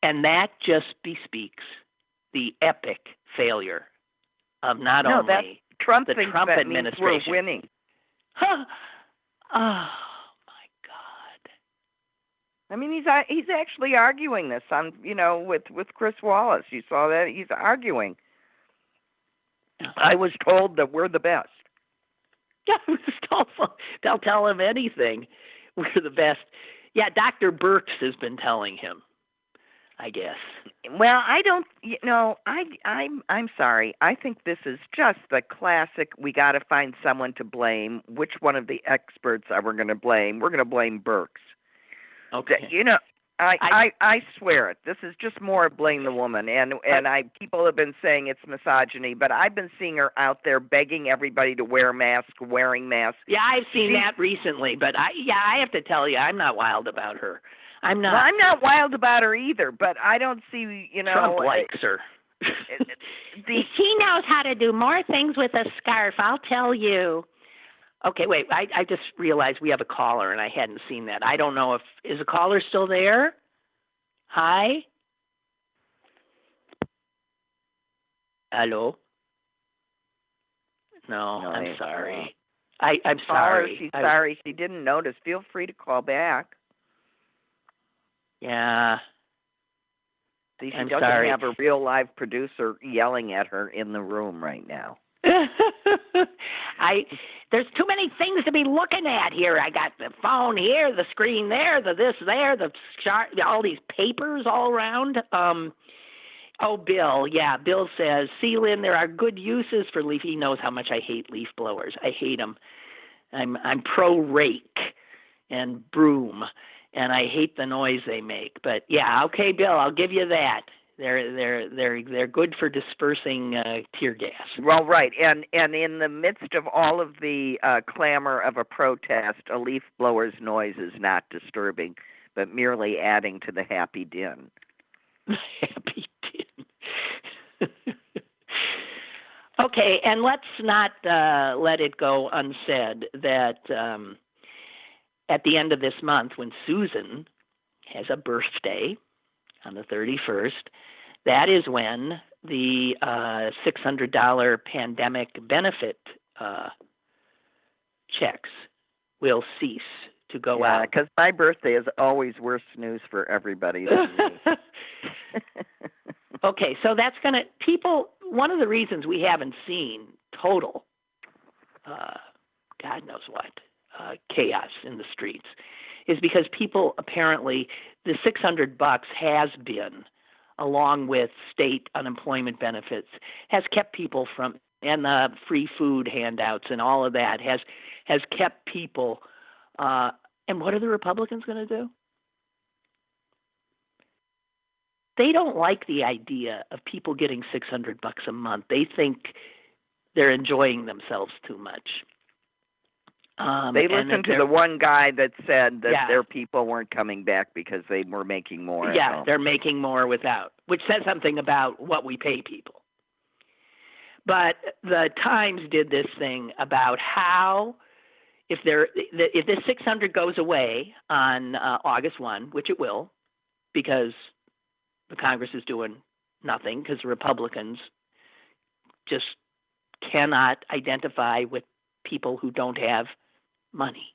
And that just bespeaks the epic failure of not only Trump the Trump administration. We're winning. Oh my God! I mean, he's actually arguing this on with Chris Wallace. You saw that he's arguing. I was told that we're the best. Yeah, I was told. They'll tell him anything. We're the best. Yeah, Dr. Birx has been telling him, I guess. Well, I don't, I'm sorry. I think this is just the classic, we got to find someone to blame. Which one of the experts are we going to blame? We're going to blame Birx. Okay. I swear it. This is just more blame the woman. And people have been saying it's misogyny, but I've been seeing her out there begging everybody to wear masks, wearing masks. Yeah, I've seen that recently, but I have to tell you, I'm not wild about her. I'm not. Well, I'm not wild about her either, but I don't see, Trump likes her. She knows how to do more things with a scarf, I'll tell you. Okay, wait. I just realized we have a caller, and I hadn't seen that. I don't know is the caller still there? Hi? Hello? No, I'm sorry. I'm sorry. She's sorry. She didn't notice. Feel free to call back. Yeah. See, she doesn't have a real live producer yelling at her in the room right now. There's too many things to be looking at here. I got the phone here, the screen there, the this there, all these papers all around. Oh, Bill. Yeah, Bill says, see, Lynn, there are good uses for leaf. He knows how much I hate leaf blowers. I hate them. I'm pro rake and broom, and I hate the noise they make. But yeah, okay, Bill, I'll give you that. They're good for dispersing tear gas. Well, right, and in the midst of all of the clamor of a protest, a leaf blower's noise is not disturbing, but merely adding to the happy din. Happy din. Okay, and let's not let it go unsaid that at the end of this month, when Susan has a birthday on the 31st, that is when the $600 pandemic benefit checks will cease to go out. Yeah, because my birthday is always worse news for everybody than me. Okay, so that's going to, people, one of the reasons we haven't seen total, God knows what, chaos in the streets is because people apparently, the $600 has been, along with state unemployment benefits, has kept people from, and the free food handouts and all of that has kept people, and what are the Republicans going to do? They don't like the idea of people getting $600 a month. They think they're enjoying themselves too much. They listened to the one guy that said that their people weren't coming back because they were making more. Yeah, they're making more without, which says something about what we pay people. But the Times did this thing about how if this 600 goes away on August 1, which it will, because the Congress is doing nothing because the Republicans just cannot identify with people who don't have money.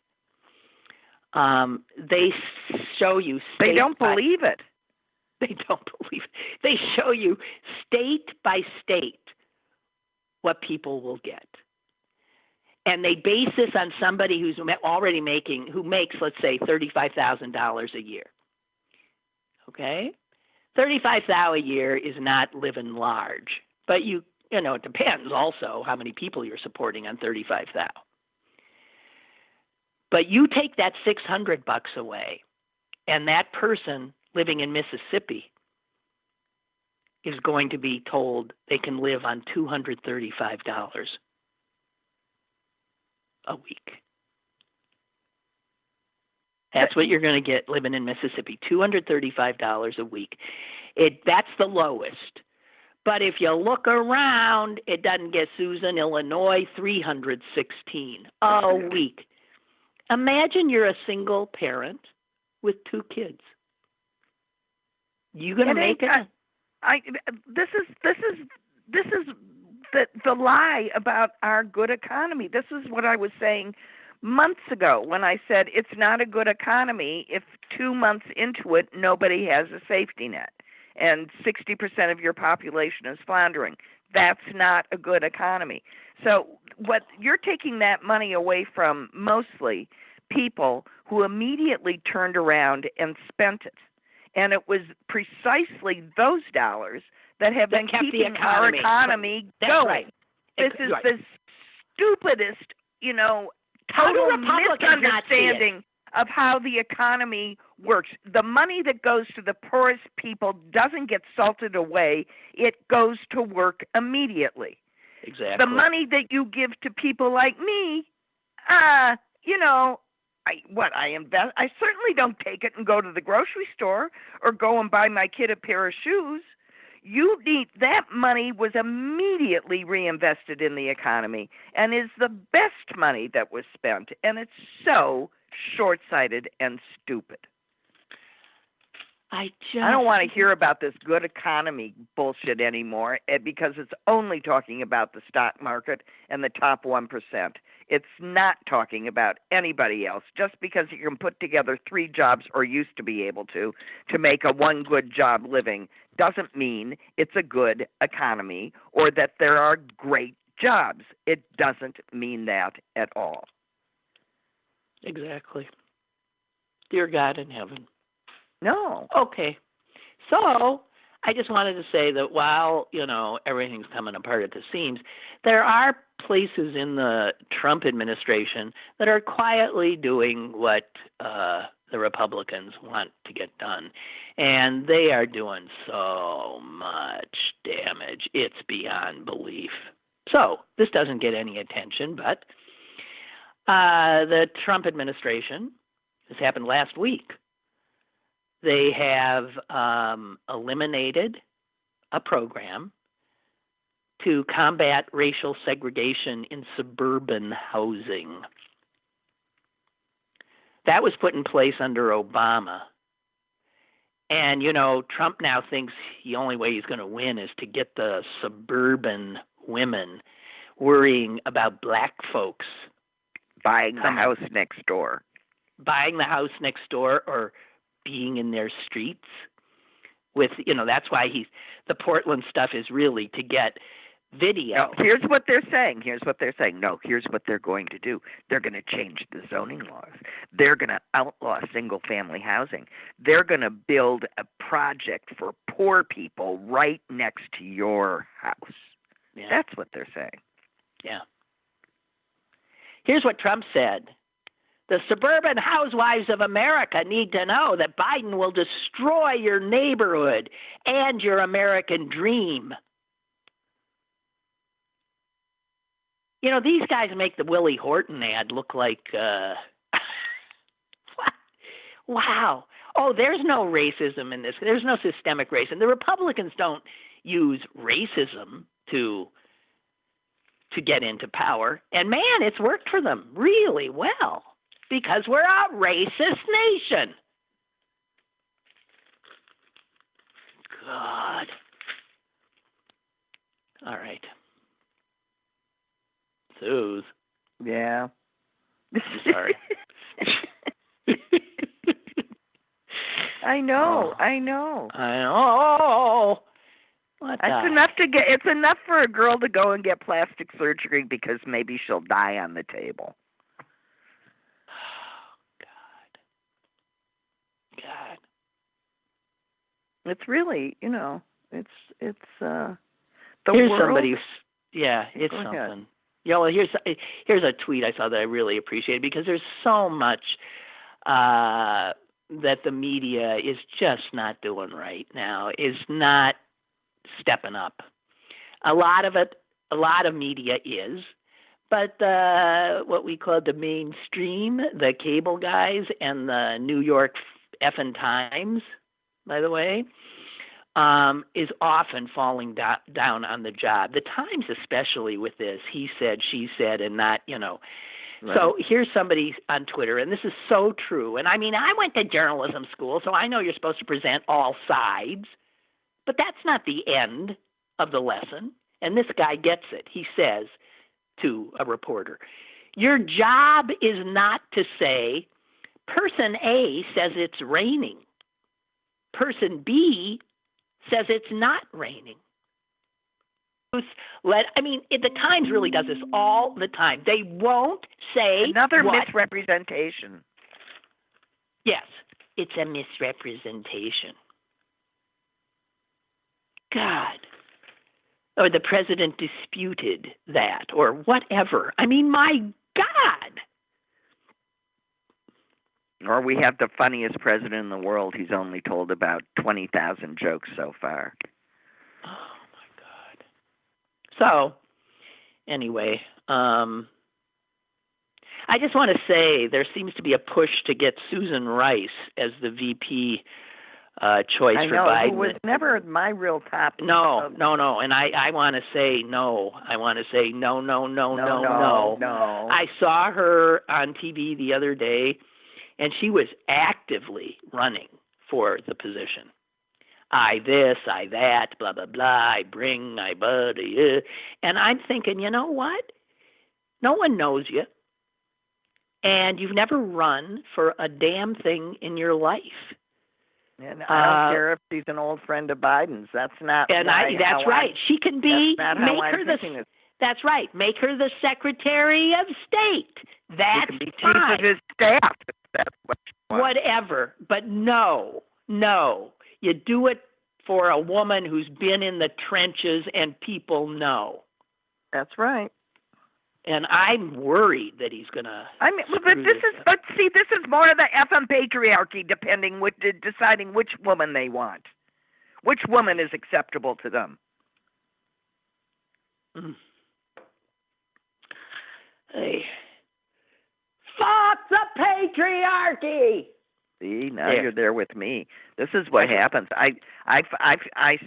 They show you they don't believe it. They don't believe it. They show you state by state what people will get. And they base this on somebody who's already who makes, let's say, $35,000 a year. Okay? $35,000 a year is not living large, but you know, it depends also how many people you're supporting on $35,000. But you take that $600 away, and that person living in Mississippi is going to be told they can live on $235 a week. That's what you're going to get living in Mississippi, $235 a week. That's the lowest. But if you look around, it doesn't get Susan, Illinois, $316 a week. Imagine you're a single parent with 2 kids. You gonna make it? This is the lie about our good economy. This is what I was saying months ago when I said it's not a good economy if 2 months into it nobody has a safety net and 60% of your population is floundering. That's not a good economy. So what you're taking that money away from mostly people who immediately turned around and spent it. And it was precisely those dollars that have been keeping our economy going. Right. This is the stupidest, total misunderstanding of how the economy works. The money that goes to the poorest people doesn't get salted away. It goes to work immediately. Exactly. The money that you give to people like me, I invest. I certainly don't take it and go to the grocery store or go and buy my kid a pair of shoes. That money was immediately reinvested in the economy and is the best money that was spent. And it's so short-sighted and stupid. I don't want to hear about this good economy bullshit anymore because it's only talking about the stock market and the top 1%. It's not talking about anybody else. Just because you can put together 3 jobs or used to be able to make a one good job living doesn't mean it's a good economy or that there are great jobs. It doesn't mean that at all. Exactly. Dear God in heaven. No. Okay. So I just wanted to say that while, everything's coming apart at the seams, there are places in the Trump administration that are quietly doing what the Republicans want to get done. And they are doing so much damage. It's beyond belief. So this doesn't get any attention, but the Trump administration, this happened last week, they have eliminated a program to combat racial segregation in suburban housing. That was put in place under Obama. And, Trump now thinks the only way he's going to win is to get the suburban women worrying about black folks buying the house next door. Buying the house next door or being in their streets with, that's why the Portland stuff is really to get video. No, here's what they're saying. No, here's what they're going to do. They're going to change the zoning laws. They're going to outlaw single-family housing. They're going to build a project for poor people right next to your house. Yeah. That's what they're saying. Yeah. Here's what Trump said. The suburban housewives of America need to know that Biden will destroy your neighborhood and your American dream. These guys make the Willie Horton ad look like, wow. Oh, there's no racism in this. There's no systemic racism. The Republicans don't use racism to get into power. And, man, it's worked for them really well because we're a racist nation. God. All right. Suze. Yeah. I'm sorry. I know. It's enough for a girl to go and get plastic surgery because maybe she'll die on the table. God. It's really, it's the here's world. Somebody. Yeah, it's Go something. ahead. Yeah, well, here's a tweet I saw that I really appreciated because there's so much that the media is just not doing right now, is not stepping up. A lot of media is, but what we call the mainstream, the cable guys and the New York effing Times, by the way, is often falling down on the job. The Times especially with this, he said, she said, and not, Right. So here's somebody on Twitter, and this is so true. And I mean, I went to journalism school, so I know you're supposed to present all sides, but that's not the end of the lesson. And this guy gets it. He says to a reporter, your job is not to say, person A says it's raining. Person B says it's not raining. The Times really does this all the time. They won't say another misrepresentation. Yes, it's a misrepresentation. God. Or the president disputed that, or whatever. I mean, my God. Or we have the funniest president in the world. He's only told about 20,000 jokes so far. Oh, my God. So, anyway, I just want to say there seems to be a push to get Susan Rice as the VP choice for Biden. Who was never my real top. No. And I want to say no. I want to say no. I saw her on TV the other day, and she was actively running for the position. I this, I that, blah, blah, blah, I bring, I bud, and I'm thinking, you know what? No one knows you, and you've never run for a damn thing in your life. And I don't care if she's an old friend of Biden's. That's not. And that's right. She can be. That's right. Make her the Secretary of State. That's she can be fine. Chief of his staff. That's what she wants. Whatever. But no. You do it for a woman who's been in the trenches and people know. That's right. And I'm worried that he's going to. But this is more of the effing patriarchy, deciding which woman they want, which woman is acceptable to them. Hey, fuck the patriarchy. See, now you're there with me. This is what happens. I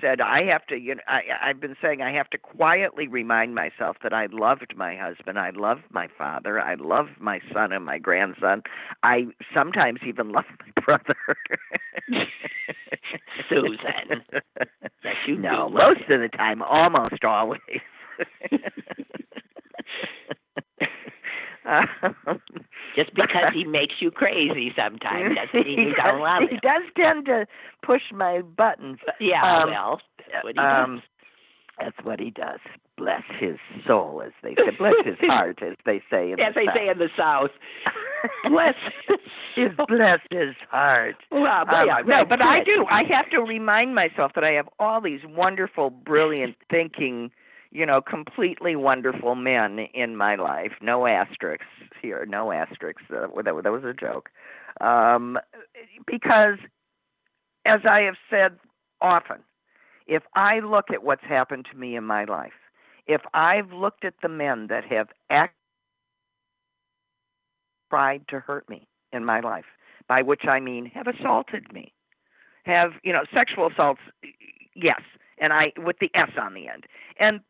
said I have to. I've been saying I have to quietly remind myself that I loved my husband, I loved my father, I loved my son and my grandson. I sometimes even love my brother, Susan. Yes, you know, most of the time, almost always. Just because he makes you crazy sometimes doesn't mean you don't love him. He does tend to push my buttons. Yeah, well, that's what he does. That's what he does. Bless his soul, as they say. Bless his heart, as they say in the South. As they say in the South. Bless his heart. Well, but I do. I have to remind myself that I have all these wonderful, brilliant thinking, completely wonderful men in my life. No asterisks here. No asterisks. That was a joke. Because, as I have said often, if I look at what's happened to me in my life, if I've looked at the men that have tried to hurt me in my life, by which I mean have assaulted me, have, sexual assaults, yes, and with the S on the end, and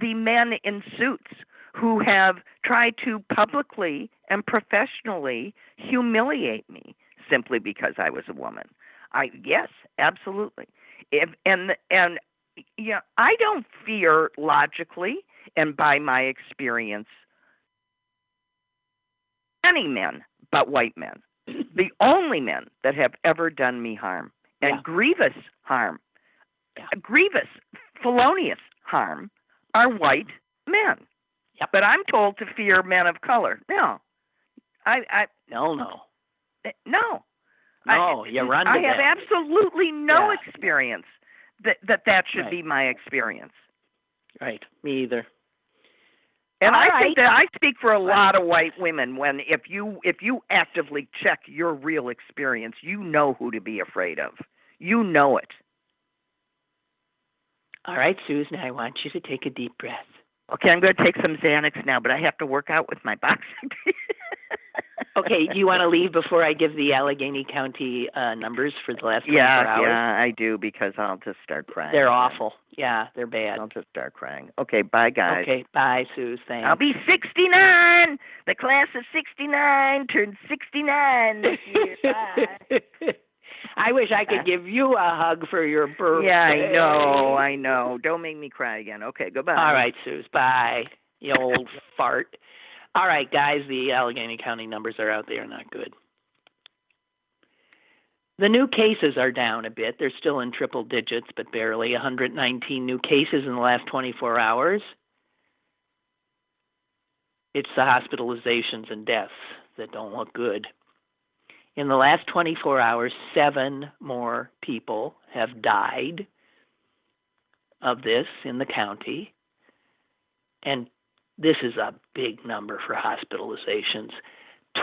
the men in suits who have tried to publicly and professionally humiliate me simply because I was a woman. Yes, absolutely. I don't fear logically and by my experience any men but white men. The only men that have ever done me harm, and grievous harm, grievous, felonious harm, are white men. Yep. But I'm told to fear men of color. No. No. No, you run to I have them. absolutely no experience that should be my experience. Right. Me either. And I think that I speak for a lot of white women when if you actively check your real experience, you know who to be afraid of. You know it. All right, Susan, I want you to take a deep breath. Okay, I'm going to take some Xanax now, but I have to work out with my boxing. Okay, do you want to leave before I give the Allegheny County numbers for the last 24 hours? Yeah, I do, because I'll just start crying. They're awful. Yeah, they're bad. I'll just start crying. Okay, bye, guys. Okay, bye, Suze. Thanks. I'll be 69. The class of 69 turned 69 this year. Bye. I wish I could give you a hug for your birthday. Yeah, I know. Don't make me cry again. Okay, goodbye. All right, Suze. Bye, you old fart. All right, guys, the Allegheny County numbers are out there. Not good. The new cases are down a bit. They're still in triple digits, but barely. 119 new cases in the last 24 hours. It's the hospitalizations and deaths that don't look good. In the last 24 hours, 7 more people have died of this in the county. And this is a big number for hospitalizations.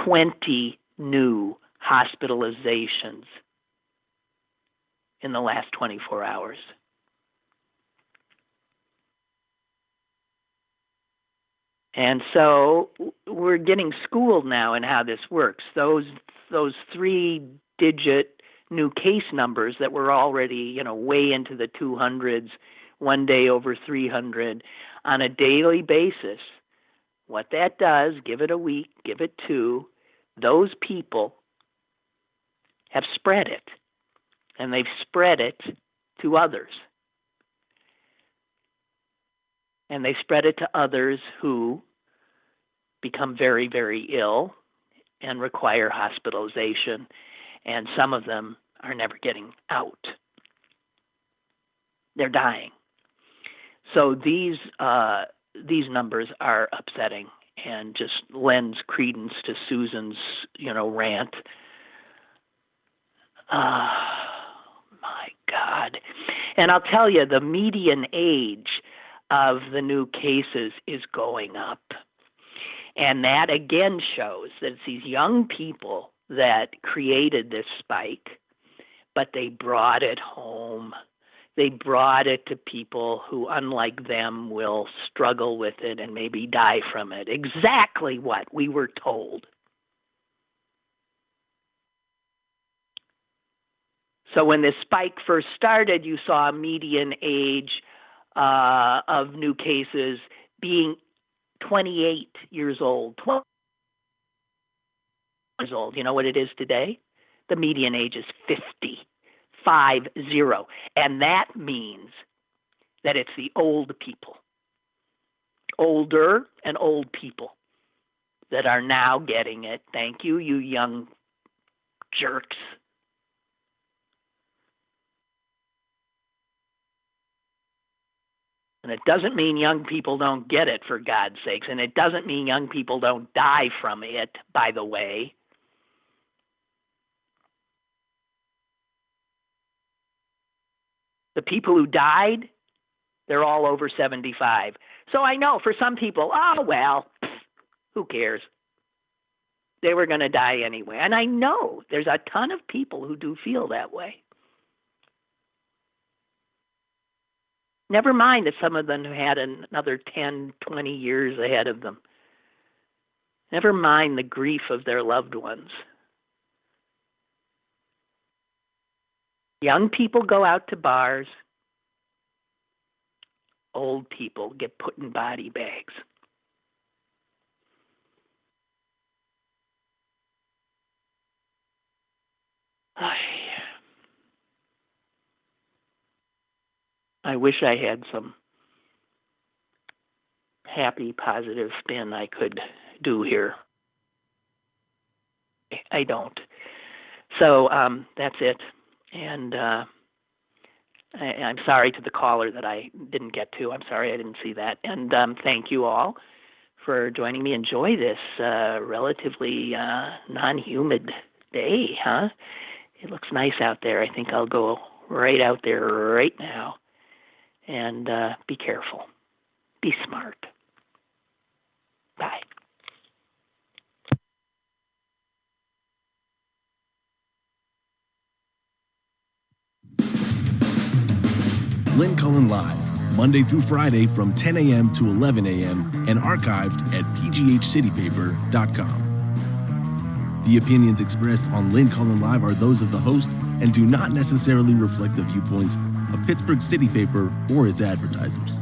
20 new hospitalizations in the last 24 hours. And so we're getting schooled now in how this works. Those 3-digit new case numbers that were already, way into the 200s, one day over 300 on a daily basis. What that does, give it a week, give it 2, those people have spread it. And they've spread it to others. And they spread it to others who become very, very ill and require hospitalization, and some of them are never getting out. They're dying. So these numbers are upsetting and just lends credence to Susan's, rant. My God. And I'll tell you, the median age of the new cases is going up. And that again shows that it's these young people that created this spike, but they brought it home. They brought it to people who, unlike them, will struggle with it and maybe die from it. Exactly what we were told. So when this spike first started, you saw a median age of new cases being 28 years old. 12 years old. You know what it is today? The median age is 50. 50. And that means that it's the old people, older and old people, that are now getting it. Thank you, you young jerks. And it doesn't mean young people don't get it, for God's sakes. And it doesn't mean young people don't die from it, by the way. The people who died, they're all over 75. So I know for some people, oh, well, who cares? They were going to die anyway. And I know there's a ton of people who do feel that way. Never mind that some of them had another 10, 20 years ahead of them. Never mind the grief of their loved ones. Young people go out to bars. Old people get put in body bags. I wish I had some happy, positive spin I could do here. I don't. So that's it. And I'm sorry to the caller that I didn't get to. I'm sorry I didn't see that. And thank you all for joining me. Enjoy this relatively non-humid day, huh? It looks nice out there. I think I'll go right out there right now. And be careful. Be smart. Bye. Lynn Cullen Live, Monday through Friday from 10 a.m. to 11 a.m. and archived at pghcitypaper.com. The opinions expressed on Lynn Cullen Live are those of the host and do not necessarily reflect the viewpoints of Pittsburgh City Paper or its advertisers.